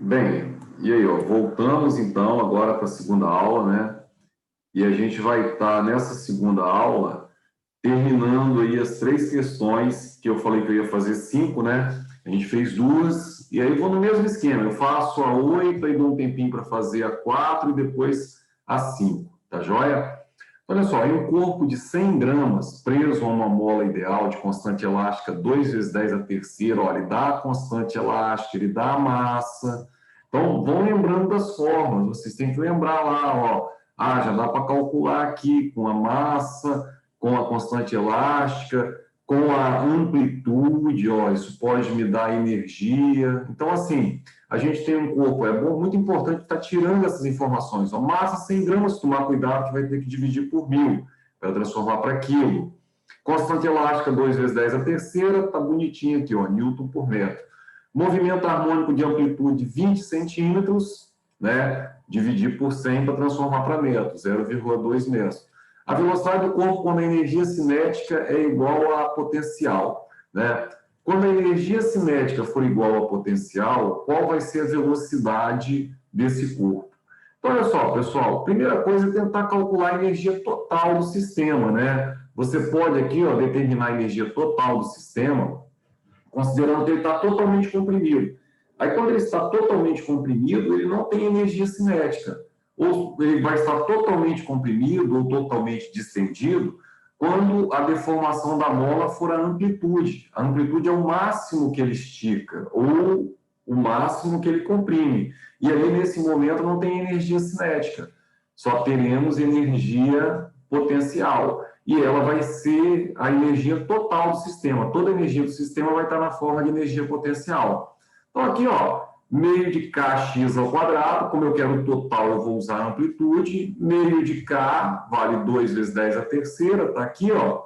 Bem, e aí, ó, voltamos então agora para a segunda aula, né? E a gente vai estar nessa segunda aula terminando aí as 3 questões que eu falei que eu ia fazer 5, né? A gente fez 2, e aí vou no mesmo esquema. Eu faço a 8, aí dou um tempinho para fazer a 4 e depois a 5, tá joia? Olha só, em um corpo de 100 gramas preso a uma mola ideal de constante elástica 2 vezes 10 a terceira, olha, ele dá a constante elástica, ele dá a massa. Então, vão lembrando das formas, vocês têm que lembrar lá, ó, já dá para calcular aqui com a massa, com a constante elástica, com a amplitude, ó, isso pode me dar energia. Então, assim, a gente tem um corpo, é bom, muito importante estar tirando essas informações. Ó, massa 100 gramas, tomar cuidado que vai ter que dividir por 1000 para transformar para quilo. Constante elástica 2 vezes 10 a terceira, tá bonitinho aqui, ó, Newton por metro. Movimento harmônico de amplitude 20 centímetros, né? Dividir por 100 para transformar para metro, 0,2 metros. A velocidade do corpo quando a energia cinética é igual a potencial, né? Quando a energia cinética for igual ao potencial, qual vai ser a velocidade desse corpo? Então, olha só, pessoal, primeira coisa é tentar calcular a energia total do sistema, né? Você pode aqui, ó, determinar a energia total do sistema, considerando que ele está totalmente comprimido. Aí, quando ele está totalmente comprimido, ele não tem energia cinética. Ou ele vai estar totalmente comprimido ou totalmente distendido quando a deformação da mola for a amplitude. A amplitude é o máximo que ele estica ou o máximo que ele comprime. E aí, nesse momento, não tem energia cinética. Só teremos energia potencial. E ela vai ser a energia total do sistema. Toda a energia do sistema vai estar na forma de energia potencial. Então, aqui, ó, meio de kx ao quadrado, como eu quero o total, eu vou usar a amplitude. Meio de k vale 2 vezes 10 a terceira, tá aqui, ó.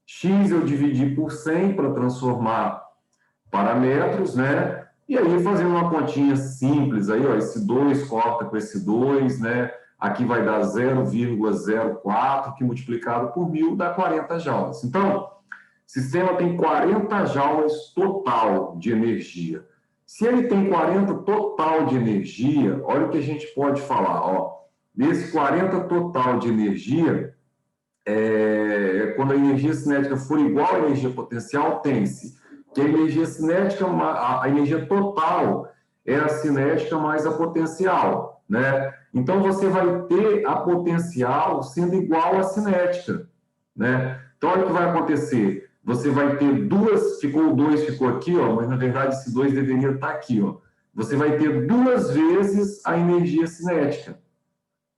X eu dividi por 100 para transformar para metros, né? E aí, fazendo uma continha simples, aí, ó, esse 2 corta com esse 2, né? Aqui vai dar 0,04, que multiplicado por 1000 dá 40 joules. Então, o sistema tem 40 joules total de energia. Se ele tem 40 total de energia, olha o que a gente pode falar, ó. Desse 40 total de energia, quando a energia cinética for igual à energia potencial, tem-se que a energia cinética, a energia total é a cinética mais a potencial, né? Então, você vai ter a potencial sendo igual à cinética, né? Então, olha o que vai acontecer. Você vai ter duas, o 2 ficou aqui, ó, mas na verdade esse 2 deveria estar aqui, ó. Você vai ter 2 vezes a energia cinética.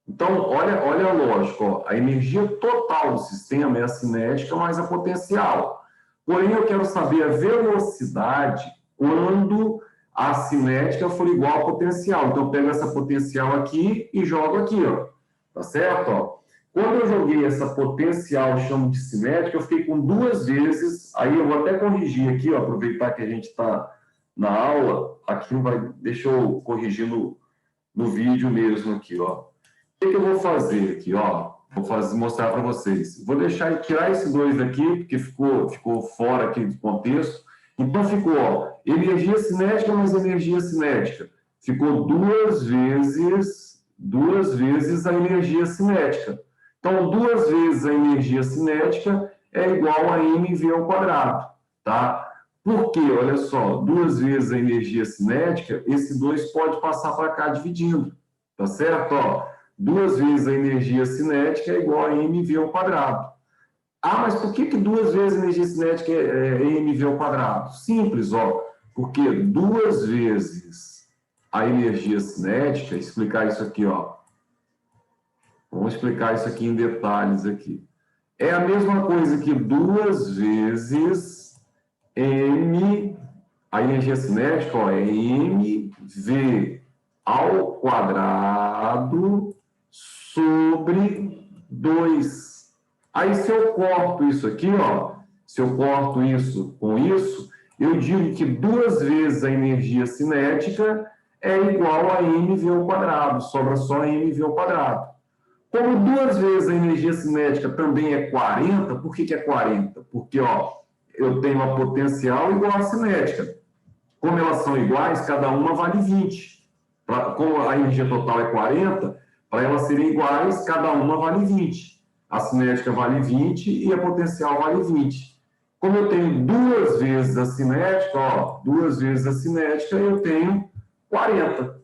Então, olha a lógica, ó. A energia total do sistema é a cinética mais a potencial. Porém, eu quero saber a velocidade quando a cinética for igual ao potencial. Então, eu pego essa potencial aqui e jogo aqui, ó. Tá certo? Ó. Quando eu joguei essa potencial, chamo de cinética, eu fiquei com 2 vezes. Aí eu vou até corrigir aqui, ó, aproveitar que a gente está na aula. Aqui deixa eu corrigir no vídeo mesmo aqui, ó. O que eu vou fazer aqui, ó? Mostrar para vocês. Vou tirar esse 2 daqui, porque ficou fora aqui do contexto. Então, ficou, ó, energia cinética mais energia cinética. Ficou 2 vezes a energia cinética. Então, 2 vezes a energia cinética é igual a mv ao quadrado, tá? Por quê? Olha só, 2 vezes a energia cinética, esse 2 pode passar para cá dividindo, tá certo? Ó, 2 vezes a energia cinética é igual a mv ao quadrado. Mas por que 2 vezes a energia cinética é mv ao quadrado? Simples, ó. Porque 2 vezes a energia cinética, explicar isso aqui, ó. Vamos explicar isso aqui em detalhes aqui. É a mesma coisa que 2 vezes a energia cinética, ó, é mv ao quadrado sobre 2. Aí, se eu corto isso aqui, ó, se eu corto isso com isso, eu digo que 2 vezes a energia cinética é igual a mv ao quadrado, sobra só mv ao quadrado. Como 2 vezes a energia cinética também é 40, por que é 40? Porque, ó, eu tenho uma potencial igual à cinética. Como elas são iguais, cada uma vale 20. como a energia total é 40, para elas serem iguais, cada uma vale 20. A cinética vale 20 e a potencial vale 20. Como eu tenho duas vezes a cinética, ó, duas vezes a cinética, eu tenho 40.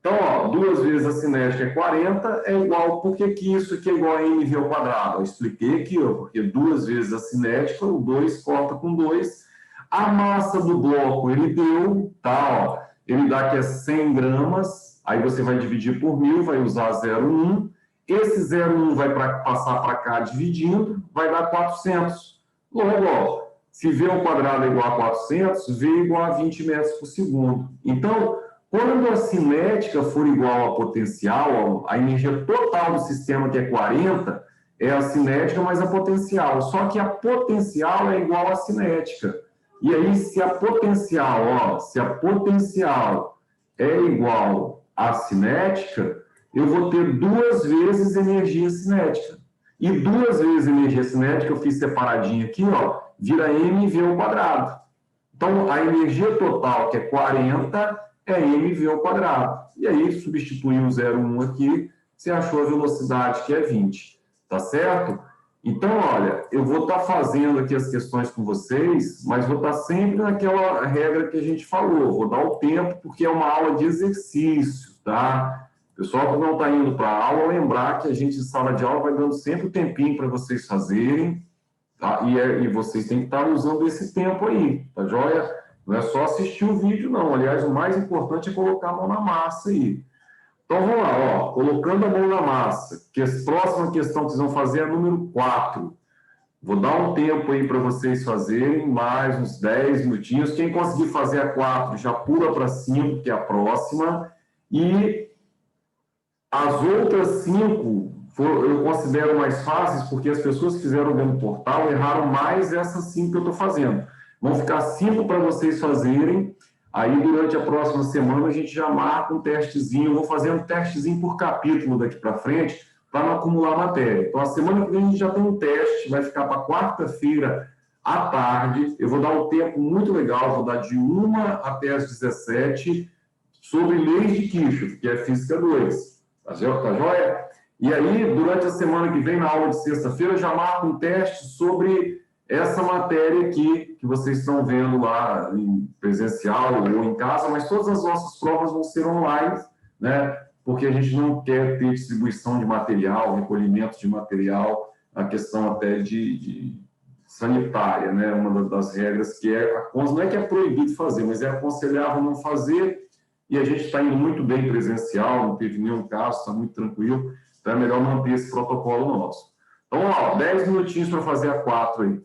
Então, ó, duas vezes a cinética é 40, é igual, por que isso aqui é igual a mv ao quadrado? Eu expliquei aqui, ó, porque duas vezes a cinética, o 2 corta com 2. A massa do bloco, ele deu, tá, ó, ele dá que é 100 gramas, aí você vai dividir por 1000, vai usar 0,1. Esse 0,1 vai passar para cá dividindo, vai dar 400. Logo, ó, se v ao quadrado é igual a 400, v é igual a 20 metros por segundo. Então, quando a cinética for igual à potencial, a energia total do sistema, que é 40, é a cinética mais a potencial. Só que a potencial é igual à cinética. E aí, se a potencial, ó, se a potencial é igual à cinética, eu vou ter duas vezes energia cinética. E duas vezes energia cinética, eu fiz separadinho aqui, ó, vira mv ao quadrado. Então, a energia total, que é 40, é mv ao quadrado. E aí, substituiu o 0,1 aqui, você achou a velocidade, que é 20. Tá certo? Então, olha, eu vou estar fazendo aqui as questões com vocês, mas vou estar sempre naquela regra que a gente falou. Vou dar o tempo, porque é uma aula de exercício, tá? Pessoal que não está indo para a aula, lembrar que a gente, em sala de aula, vai dando sempre o tempinho para vocês fazerem, tá? E vocês têm que estar usando esse tempo aí, tá joia? Não é só assistir o vídeo, não. Aliás, o mais importante é colocar a mão na massa aí. Então, vamos lá, ó, colocando a mão na massa, que a próxima questão que vocês vão fazer é a número 4. Vou dar um tempo aí para vocês fazerem, mais uns 10 minutinhos. Quem conseguir fazer a 4 já pula para 5, que é a próxima. E as outras 5 eu considero mais fáceis, porque as pessoas que fizeram dentro do portal erraram mais essas 5 que eu estou fazendo. Vão ficar 5 para vocês fazerem. Aí, durante a próxima semana, a gente já marca um testezinho. Eu vou fazer um testezinho por capítulo daqui para frente, para não acumular matéria. Então, a semana que vem a gente já tem um teste, vai ficar para quarta-feira à tarde. Eu vou dar um tempo muito legal, vou dar de 1 até as 17, sobre leis de Kirchhoff, que é Física 2. Tá joia? E aí, durante a semana que vem, na aula de sexta-feira, já marco um teste sobre essa matéria aqui, que vocês estão vendo lá em presencial ou em casa, mas todas as nossas provas vão ser online, né? Porque a gente não quer ter distribuição de material, recolhimento de material, a questão até de sanitária, né? Uma das regras que não é que é proibido fazer, mas é aconselhável não fazer, e a gente está indo muito bem presencial, não teve nenhum caso, está muito tranquilo, então é melhor manter esse protocolo nosso. Então, ó, 10 minutinhos para fazer a 4 aí.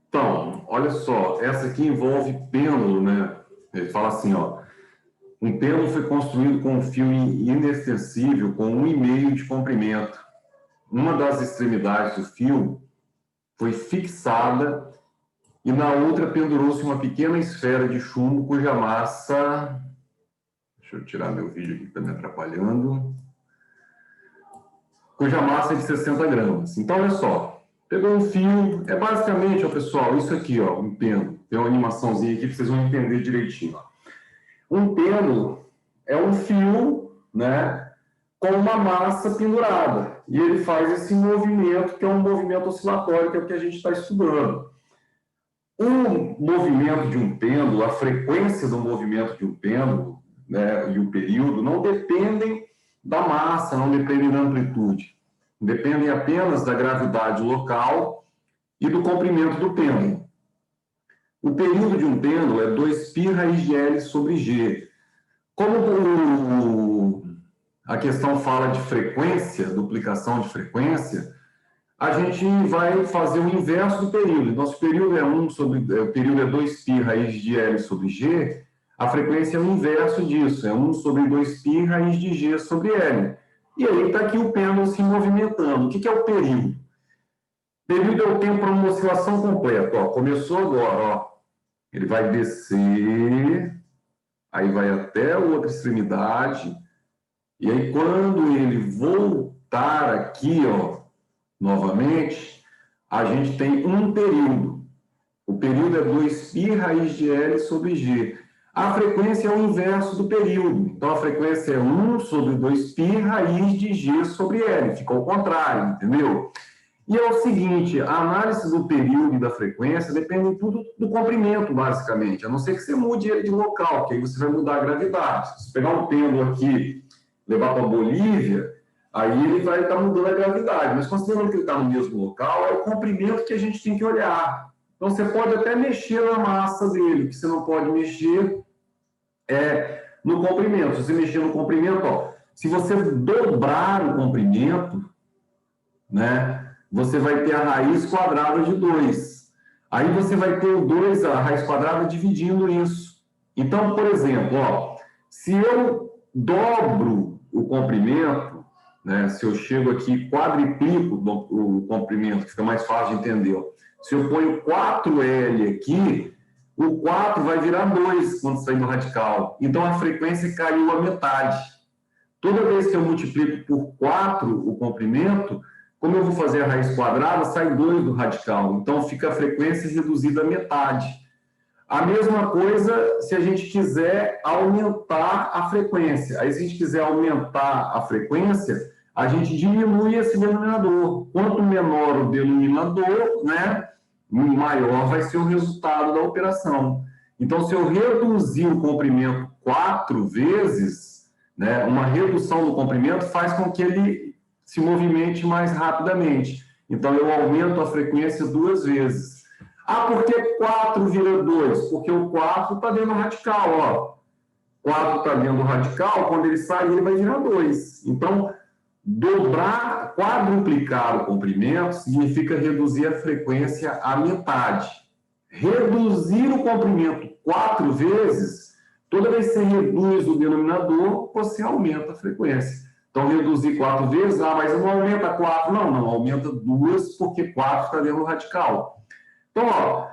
Então, olha só, essa aqui envolve pêndulo, né? Ele fala assim, ó, um pêndulo foi construído com um fio inextensível com 1,5 de comprimento. Uma das extremidades do fio foi fixada e na outra pendurou-se uma pequena esfera de chumbo cuja massa... Deixa eu tirar meu vídeo aqui que está me atrapalhando. Cuja massa é de 60 gramas. Então, olha só. Pegou um fio, é basicamente, ó, pessoal, isso aqui, ó, um pêndulo. Tem uma animaçãozinha aqui para vocês vão entender direitinho. Ó. Um pêndulo é um fio, né, com uma massa pendurada. E ele faz esse movimento, que é um movimento oscilatório, que é o que a gente está estudando. O movimento de um pêndulo, a frequência do movimento de um pêndulo, né, e o período, não dependem da massa, não dependem da amplitude. Dependem apenas da gravidade local e do comprimento do pêndulo. O período de um pêndulo é 2π raiz de L sobre G. Como a questão fala de frequência, duplicação de frequência, a gente vai fazer o inverso do período. Nosso período o período é 2π raiz de L sobre G, a frequência é o inverso disso, é 1 sobre 2π raiz de G sobre L. E aí está aqui o pêndulo se movimentando. O que é o período? Período é o tempo para uma oscilação completa. Ó, começou agora, ó. Ele vai descer, aí vai até a outra extremidade, e aí quando ele voltar aqui, ó, novamente, a gente tem um período. O período é 2π raiz de L sobre G. A frequência é o inverso do período. Então, a frequência é 1 sobre 2π raiz de G sobre L. Fica ao contrário, entendeu? E é o seguinte, a análise do período e da frequência depende tudo do comprimento, basicamente. A não ser que você mude ele de local, porque aí você vai mudar a gravidade. Se você pegar um pêndulo aqui, levar para a Bolívia, aí ele vai estar mudando a gravidade. Mas considerando que ele está no mesmo local, é o comprimento que a gente tem que olhar. Então, você pode até mexer na massa dele, o que você não pode mexer é no comprimento. Se você mexer no comprimento, ó, se você dobrar o comprimento, né, você vai ter a raiz quadrada de 2. Aí você vai ter o 2, a raiz quadrada, dividindo isso. Então, por exemplo, ó, se eu dobro o comprimento, né, se eu chego aqui, quadriplico o comprimento, que fica mais fácil de entender, ó. Se eu ponho 4L aqui, o 4 vai virar 2 quando sair do radical. Então, a frequência caiu a metade. Toda vez que eu multiplico por 4 o comprimento, como eu vou fazer a raiz quadrada, sai 2 do radical. Então, fica a frequência reduzida à metade. A mesma coisa se a gente quiser aumentar a frequência. Aí, se a gente quiser aumentar a frequência, a gente diminui esse denominador. Quanto menor o denominador, né, maior vai ser o resultado da operação. Então, se eu reduzir o comprimento 4 vezes, né, uma redução do comprimento faz com que ele se movimente mais rapidamente. Então, eu aumento a frequência 2 vezes. Ah, por que 4 vira 2? Porque o 4 está dentro do radical, ó. 4 está dentro do radical, quando ele sair, ele vai virar 2. Então, dobrar, quadruplicar o comprimento significa reduzir a frequência à metade. Reduzir o comprimento 4 vezes, toda vez que você reduz o denominador, você aumenta a frequência. Então, reduzir 4 vezes, mas não aumenta 4, não aumenta 2, porque 4 está dentro do radical. Então, ó,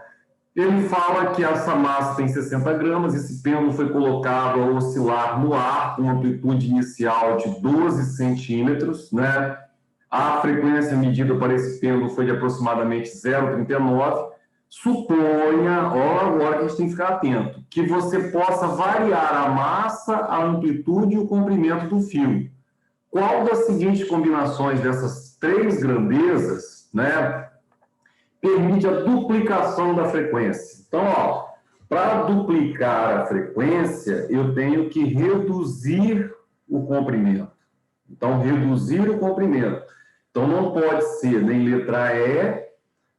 ele fala que essa massa tem 60 gramas, esse pêndulo foi colocado a oscilar no ar com amplitude inicial de 12 centímetros, né? A frequência medida para esse pêndulo foi de aproximadamente 0,39. Suponha, ó, agora que a gente tem que ficar atento, que você possa variar a massa, a amplitude e o comprimento do fio. Qual das seguintes combinações dessas 3 grandezas, né, permite a duplicação da frequência? Então, ó, para duplicar a frequência, eu tenho que reduzir o comprimento. Então, reduzir o comprimento. Então, não pode ser nem letra E,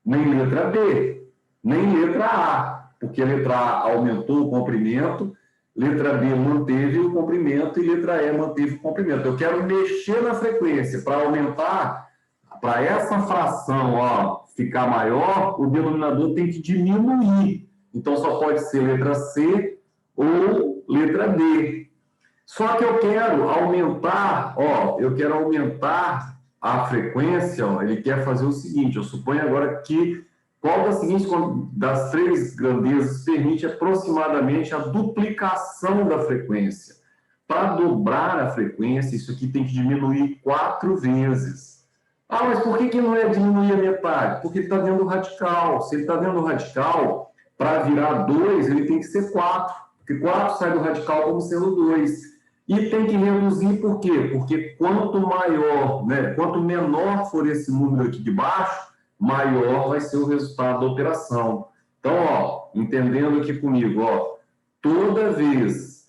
nem letra B, nem letra A, porque a letra A aumentou o comprimento, letra B manteve o comprimento e letra E manteve o comprimento. Eu quero mexer na frequência para aumentar, para essa fração, ó, ficar maior, o denominador tem que diminuir. Então, só pode ser letra C ou letra D. Só que eu quero aumentar, ó, eu quero aumentar a frequência, ó, ele quer fazer o seguinte, eu suponho agora que qual das seguintes, das 3 grandezas permite aproximadamente a duplicação da frequência? Para dobrar a frequência, isso aqui tem que diminuir 4 vezes. Ah, mas por que não é diminuir a metade? Porque ele está dentro do radical. Se ele está dentro do radical, para virar 2, ele tem que ser 4. Porque 4 sai do radical como sendo 2. E tem que reduzir por quê? Porque quanto maior, né, quanto menor for esse número aqui de baixo, maior vai ser o resultado da operação. Então, ó, entendendo aqui comigo, ó, toda vez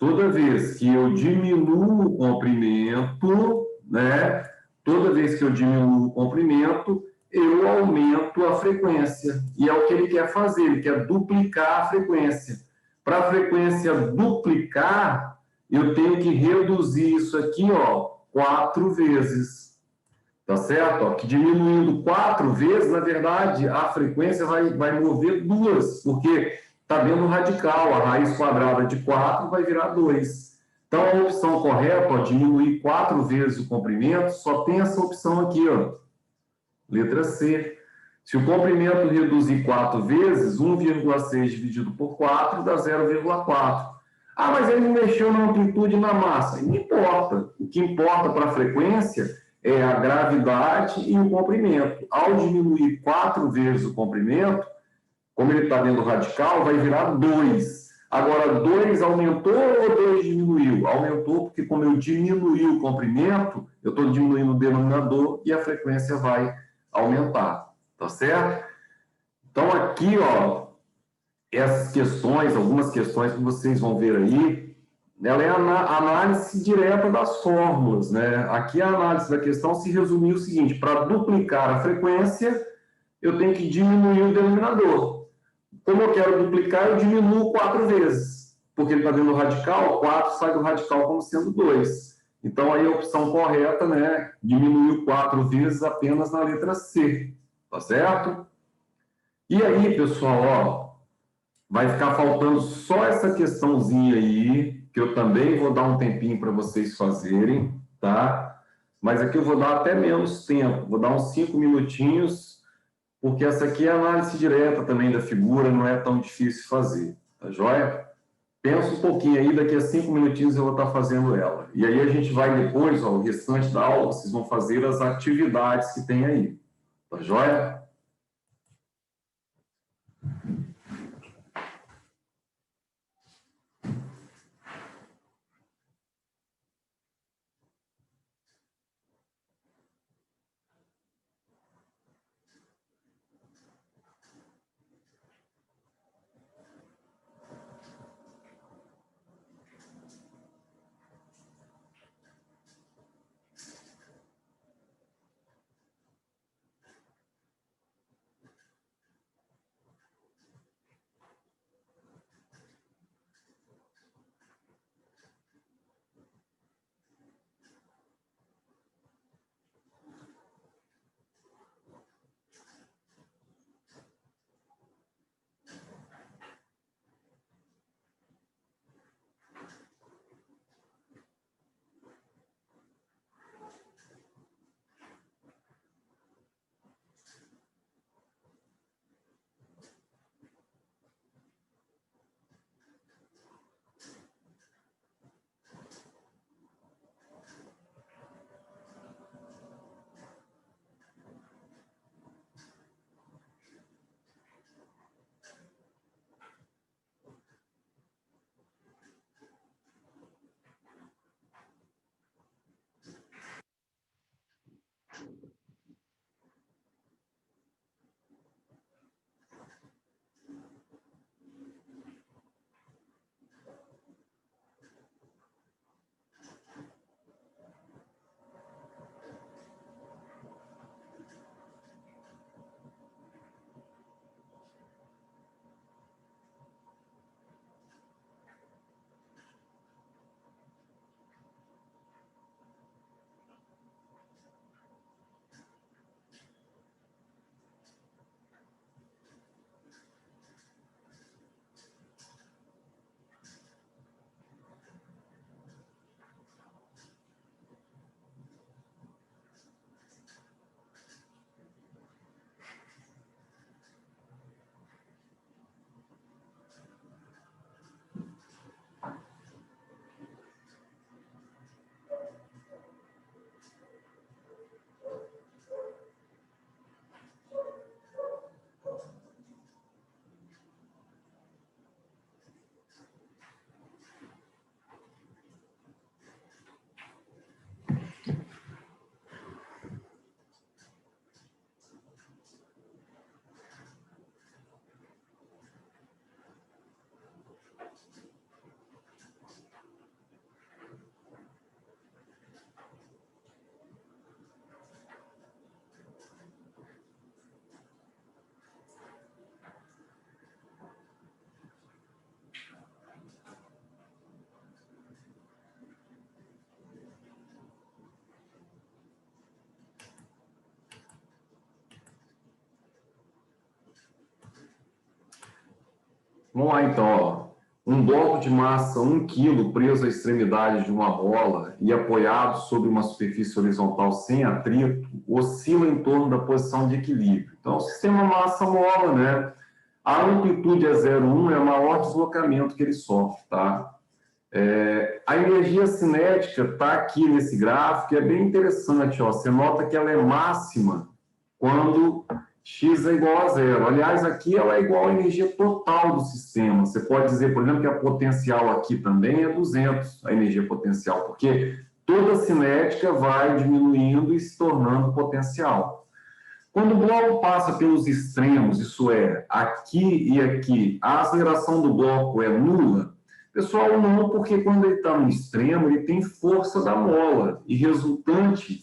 que eu diminuo o comprimento, né, toda vez que eu diminuo o comprimento, eu aumento a frequência. E é o que ele quer fazer, ele quer duplicar a frequência. Para a frequência duplicar, eu tenho que reduzir isso aqui, ó, 4 vezes. Tá certo? Ó, que diminuindo 4 vezes, na verdade, a frequência vai mover 2, porque está dentro do radical. A raiz quadrada de 4 vai virar 2. Então, a opção correta, ó, diminuir 4 vezes o comprimento, só tem essa opção aqui, ó, letra C. Se o comprimento reduzir 4 vezes, 1,6 dividido por 4 dá 0,4. Ah, mas ele mexeu na amplitude e na massa. Não importa. O que importa para a frequência é a gravidade e o comprimento. Ao diminuir 4 vezes o comprimento, como ele está dentro do radical, vai virar 2. Agora, 2 aumentou ou 2 diminuiu? Aumentou, porque como eu diminui o comprimento, eu estou diminuindo o denominador e a frequência vai aumentar. Tá certo? Então, aqui, ó, essas questões, algumas questões que vocês vão ver aí, ela é a análise direta das fórmulas, né? Aqui a análise da questão se resumiu o seguinte: para duplicar a frequência, eu tenho que diminuir o denominador. Como eu quero duplicar, eu diminuo 4 vezes, porque ele está dentro do radical, 4 sai do radical como sendo 2. Então, aí a opção correta, né? Diminuiu 4 vezes apenas na letra C, tá certo? E aí, pessoal, ó, vai ficar faltando só essa questãozinha aí, que eu também vou dar um tempinho para vocês fazerem, tá? Mas aqui eu vou dar até menos tempo, vou dar uns 5 minutinhos, porque essa aqui é a análise direta também da figura, não é tão difícil fazer, tá joia? Pensa um pouquinho aí, daqui a 5 minutinhos eu vou estar fazendo ela. E aí a gente vai depois, ó, o restante da aula, vocês vão fazer as atividades que tem aí, tá joia? Vamos lá, então, ó. Um bloco de massa 1 kg preso à extremidade de uma bola e apoiado sobre uma superfície horizontal sem atrito oscila em torno da posição de equilíbrio. Então, o sistema massa-mola, né? A amplitude é 0,1, é o maior deslocamento que ele sofre, tá? A energia cinética está aqui nesse gráfico, e é bem interessante, ó. Você nota que ela é máxima quando x é igual a zero. Aliás, aqui ela é igual à energia total do sistema. Você pode dizer, por exemplo, que a potencial aqui também é 200, a energia potencial, porque toda cinética vai diminuindo e se tornando potencial. Quando o bloco passa pelos extremos, isso é, aqui e aqui, a aceleração do bloco é nula. Pessoal, não, porque quando ele está no extremo, ele tem força da mola, e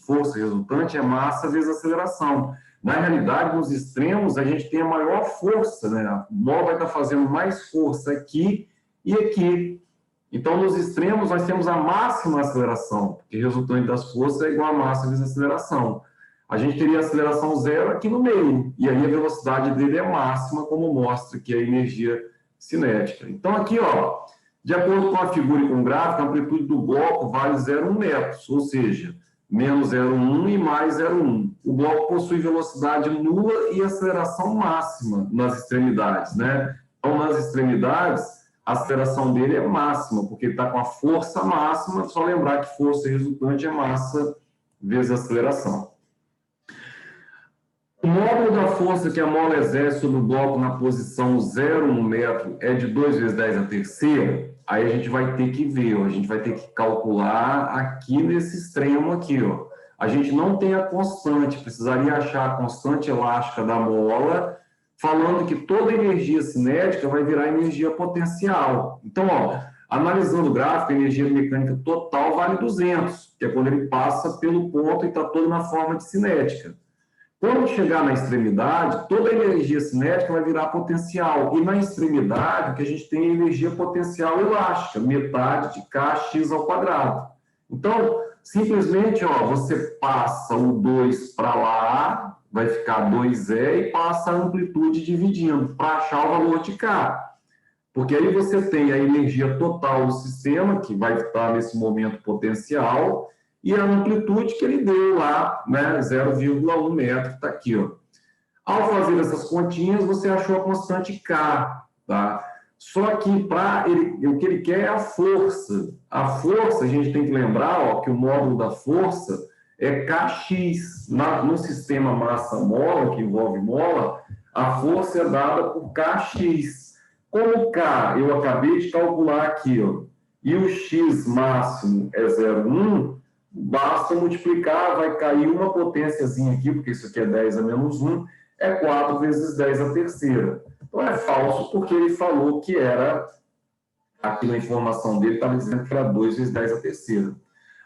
força resultante é massa vezes aceleração. Na realidade, nos extremos, a gente tem a maior força, né? A mola vai estar fazendo mais força aqui e aqui. Então, nos extremos, nós temos a máxima aceleração, porque resultante das forças é igual a massa vezes aceleração. A gente teria aceleração zero aqui no meio, e aí a velocidade dele é máxima, como mostra aqui a energia cinética. Então, aqui, ó, de acordo com a figura e com o gráfico, a amplitude do bloco vale 0,1 metros, ou seja, menos 0,1 e mais 0,1. O bloco possui velocidade nula e aceleração máxima nas extremidades, né? Então, nas extremidades, a aceleração dele é máxima, porque ele está com a força máxima. Só lembrar que força resultante é massa vezes aceleração. O módulo da força que a mola exerce sobre o bloco na posição 0,1 metro é de 2 vezes 10 a terceira. Aí a gente vai ter que ver, ó, a gente vai ter que calcular aqui nesse extremo aqui, ó. A gente não tem a constante, precisaria achar a constante elástica da mola, falando que toda energia cinética vai virar energia potencial. Então, ó, analisando o gráfico, a energia mecânica total vale 200, que é quando ele passa pelo ponto e está todo na forma de cinética. Quando chegar na extremidade, toda a energia cinética vai virar potencial. E na extremidade, o que a gente tem é energia potencial elástica, metade de kx ao quadrado. Então, simplesmente, ó, você passa o 2 para lá, vai ficar 2E, e passa a amplitude dividindo para achar o valor de K. Porque aí você tem a energia total do sistema, que vai estar nesse momento potencial, e a amplitude que ele deu lá, né, 0,1 metro, está aqui, ó. Ao fazer essas continhas, você achou a constante K, tá? Só que o que ele quer é a força. A força, a gente tem que lembrar, ó, que o módulo da força é Kx. No sistema massa-mola, que envolve mola, a força é dada por Kx. Como K eu acabei de calcular aqui, ó, e o X máximo é 0,1, basta multiplicar, vai cair uma potênciazinha aqui, porque isso aqui é 10 a menos 1, é 4 vezes 10 a terceira. Então é falso, porque ele falou que era, aqui na informação dele, estava dizendo que era 2 vezes 10 a terceira.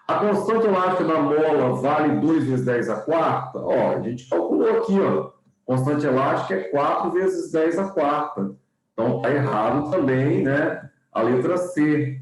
A constante elástica da mola vale 2 vezes 10 a quarta? Ó, a gente calculou aqui, ó. Constante elástica é 4 vezes 10 a quarta. Então está errado também, né? A letra C.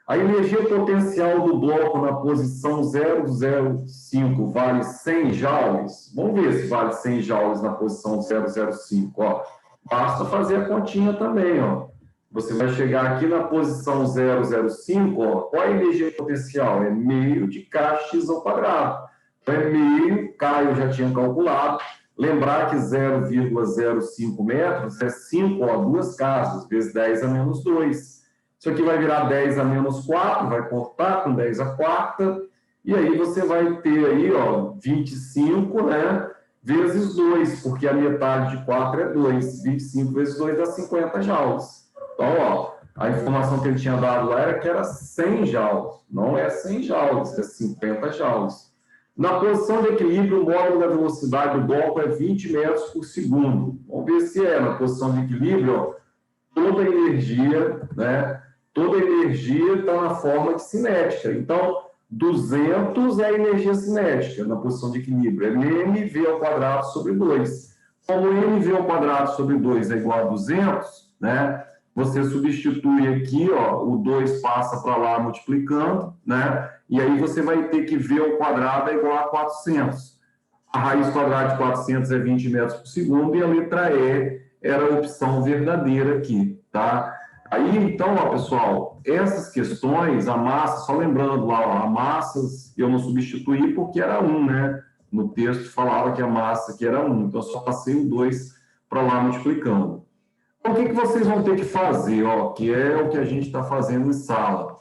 A energia potencial do bloco na posição 0,05 vale 100 joules. Vamos ver se vale 100 joules na posição 0,05. Ó, basta fazer a continha também. Ó. Você vai chegar aqui na posição 0,05. Ó, qual é a energia potencial? É meio de kx ao quadrado. Então, é meio, K eu já tinha calculado. Lembrar que 0,05 metros é 5, ó, duas casas, vezes 10 a menos 2. Isso aqui vai virar 10 a menos 4, vai cortar com 10 a quarta, e aí você vai ter aí, ó, 25, né, vezes 2, porque a metade de 4 é 2. 25 vezes 2 dá 50 joules. Então, ó, a informação que ele tinha dado lá era que era 100 joules. Não é 100 joules, é 50 joules. Na posição de equilíbrio, o módulo da velocidade do bloco é 20 metros por segundo. Vamos ver se é na posição de equilíbrio, ó, toda a energia, né? Toda a energia está na forma de cinética. Então, 200 é a energia cinética na posição de equilíbrio. É mv ao quadrado sobre 2. Como mv ao quadrado sobre 2 é igual a 200, né? Você substitui aqui, ó, o 2 passa para lá multiplicando, né? E aí você vai ter que v ao quadrado é igual a 400. A raiz quadrada de 400 é 20 metros por segundo, e a letra E era a opção verdadeira aqui. tá? Aí, então, ó, pessoal, essas questões, a massa, só lembrando lá, ó, a massas eu não substituí porque era 1, né? No texto falava que a massa aqui era 1, então eu só passei o 2 para lá multiplicando. Então, o que vocês vão ter que fazer, ó, que é o que a gente está fazendo em sala?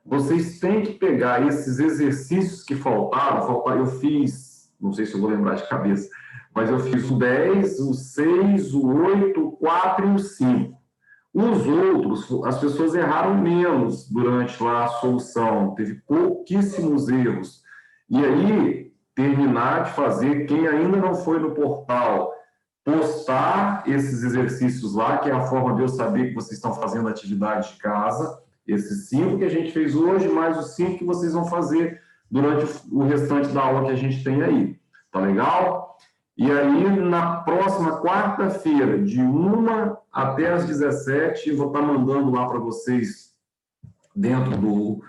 Vocês têm que pegar esses exercícios que faltaram, eu fiz, não sei se eu vou lembrar de cabeça, mas eu fiz o 10, o 6, o 8, o 4 e o 5. Os outros, as pessoas erraram menos durante lá a solução, teve pouquíssimos erros. E aí, terminar de fazer, quem ainda não foi no portal, postar esses exercícios lá, que é a forma de eu saber que vocês estão fazendo atividade de casa, esses 5 que a gente fez hoje, mais os 5 que vocês vão fazer durante o restante da aula que a gente tem aí. Tá legal? E aí, na próxima quarta-feira, de 1 até as 17, eu vou estar mandando lá para vocês, dentro do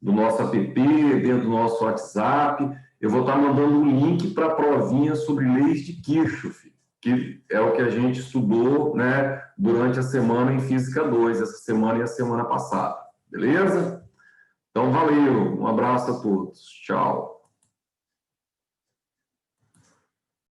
nosso app, dentro do nosso WhatsApp, eu vou estar mandando um link para a provinha sobre leis de Kirchhoff, que é o que a gente estudou, né, durante a semana em Física 2, essa semana e a semana passada. Beleza? Então, valeu. Um abraço a todos. Tchau.